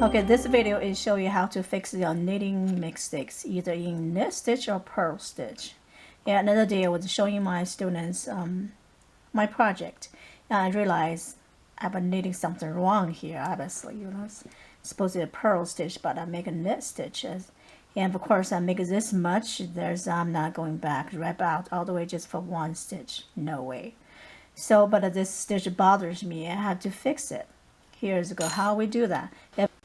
Okay, this video is show you how to fix your knitting mistakes either in knit stitch or purl stitch. Yeah, another day I was showing my students my project, and I realized I've been knitting something wrong here. Obviously, it's supposed to be a purl stitch, but I make a knit stitches, and of course I make this much. I'm not going back right out all the way just for one stitch. No way. So, but this stitch bothers me. I have to fix it. Here's how we do that.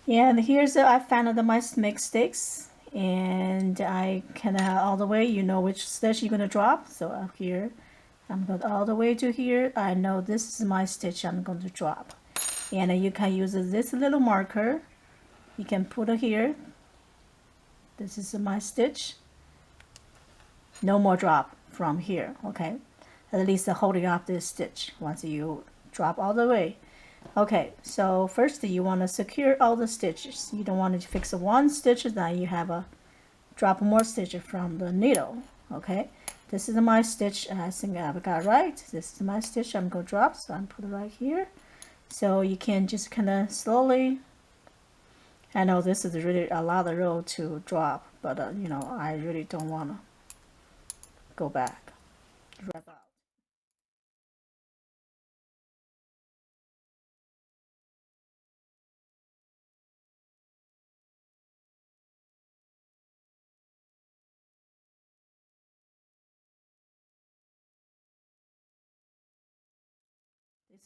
And here's I found my mistakes, and I kind of all the way. You know which stitch you're gonna drop. So up here, I'm going all the way to here. I know this is my stitch I'm going to drop, and you can use this little marker. You can put it here. This is my stitch. No more drop from here. Okay, at least holding up this stitch once you drop all the way. Okay, so first you want to secure all the stitches. You don't want to fix one stitch, then you have a drop more stitch from the needle. Okay, this is my stitch. I think I've got right. This is my stitch I'm going to drop, so I'm put it right here. So you can just kind of slowly. I know this is really a lot of row to drop, but you know, I really don't want to go back. Drop out.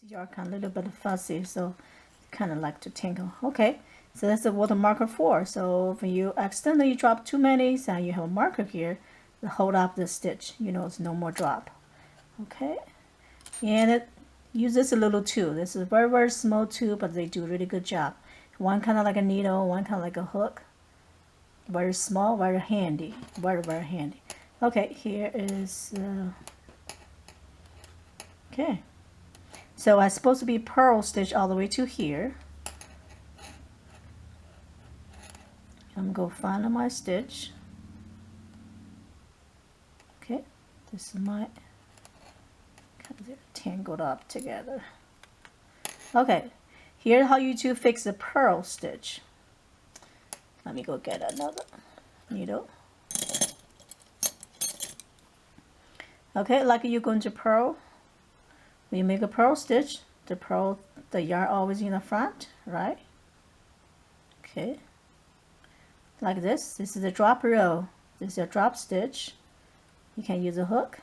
This yarn kind of a little bit fuzzy, so kind of like to tingle. Okay, so that's what the marker for. So when you accidentally drop too many, so you have a marker here to hold up the stitch. You know, it's no more drop. Okay, and use this a little tool. This is a very, very small tool, but they do a really good job. One kind of like a needle, one kind of like a hook. Very small, very handy. Very, very handy. Okay, here is okay. So I'm supposed to be purl stitch all the way to here. I'm going to find my stitch. Okay, this is my kind of tangled up together. Okay, here's how you to fix the purl stitch. Let me go get another needle. Okay, like you're going to purl. When you make a purl stitch, the yarn always in the front, right? Okay, like this. This is a drop row. This is a drop stitch. You can use a hook.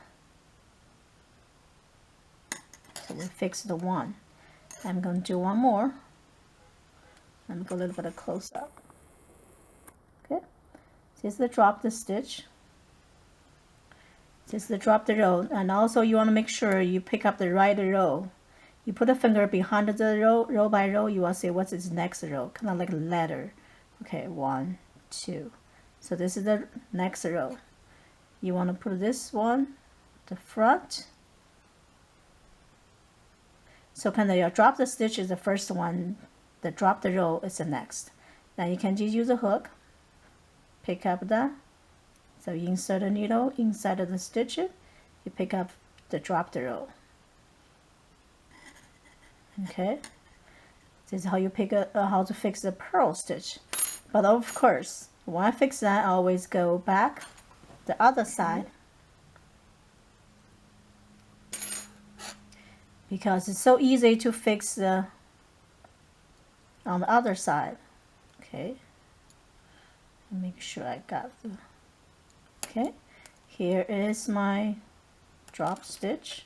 So we fix the one. I'm going to do one more. Let me go a little bit of close up. Okay, this is the drop the stitch. This is the drop the row, and also you want to make sure you pick up the right row. You put a finger behind the row by row. You will see what's its next row, kind of like a ladder. Okay, 1, 2. So this is the next row. You want to put this one, the front. So kind of your drop the stitch is the first one. The drop the row is the next. Now you can just use a hook. Pick up that. So you insert a needle inside of the stitch, you pick up the drop the row. Okay, this is how you how to fix the purl stitch. But of course, when I fix that, I always go back the other side because it's so easy to fix on the other side. Okay, make sure I got the. Okay, here is my drop stitch.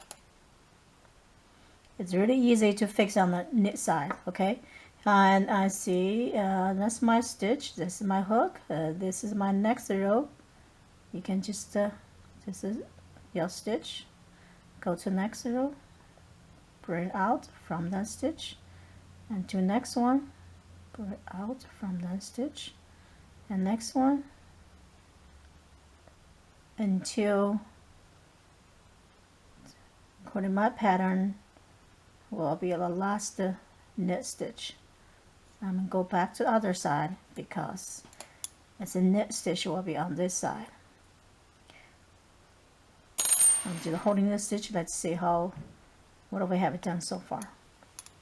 It's really easy to fix on the knit side. Okay, and I see that's my stitch. This is my hook. This is my next row. You can just this is your stitch. Go to next row. Bring out from that stitch, and to next one. Bring out from that stitch, and next one. Until according to my pattern will be the last knit stitch. I'm going to go back to the other side because it's a knit stitch will be on this side. I'm just holding this stitch. Let's see what do we have done so far.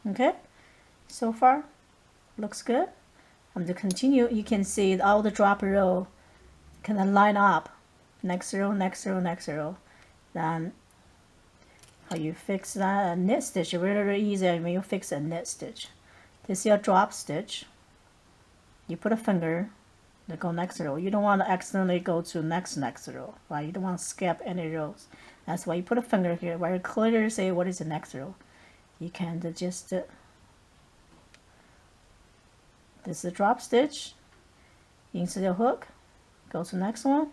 Okay, so far looks good. I'm to continue. You can see all the drop row kind of line up, next row, next row, next row. Then how you fix that a knit stitch, really, really easy when you fix a knit stitch. This is your drop stitch. You put a finger to go next row. You don't want to accidentally go to next row, right? You don't want to skip any rows. That's why you put a finger here where you clearly say what is the next row. You can just this is a drop stitch. Insert your hook, go to the next one,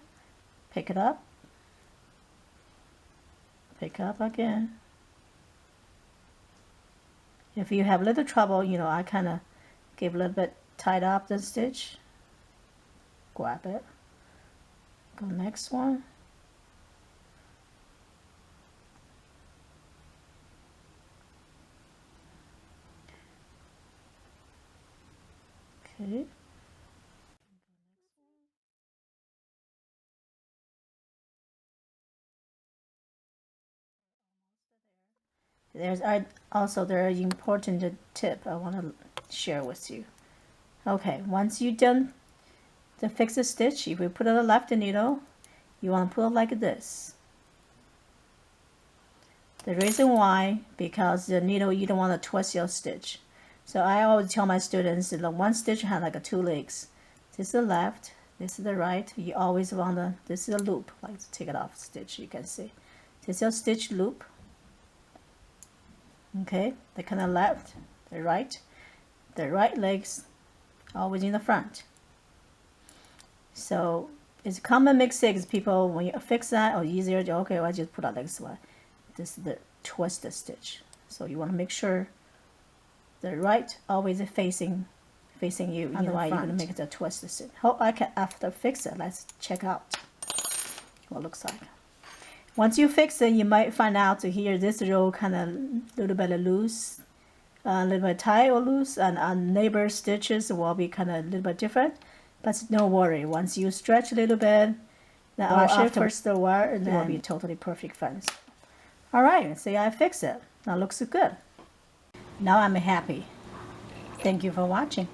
pick it up, pick up again. If you have a little trouble, you know, I kind of give a little bit tied up the stitch, grab it, go next one, okay. There's also there is important tip I want to share with you. Okay, once you're done to fix the stitch, if you put on the left needle, you want to put it like this. The reason why, because the needle, you don't want to twist your stitch. So I always tell my students that one stitch has like two legs. This is the left, this is the right. You always want to, this is a loop, like to take it off stitch, you can see. This is your stitch loop. Okay, the kind of left, the right legs always in the front. So it's common mistakes people when you fix that or easier. Okay, well, I just put out this one. This is the twisted stitch. So you want to make sure the right always facing you. Otherwise, you're gonna make it a twisted stitch. How I can after fix it? Let's check out what it looks like. Once you fix it, you might find out here this row kind of a little bit loose, a little bit tight or loose, and neighbor stitches will be kind of a little bit different. But no worry, once you stretch a little bit, then after first the wire, then it will be totally perfect fence. All right, see, I fixed it. Now looks good. Now I'm happy. Thank you for watching.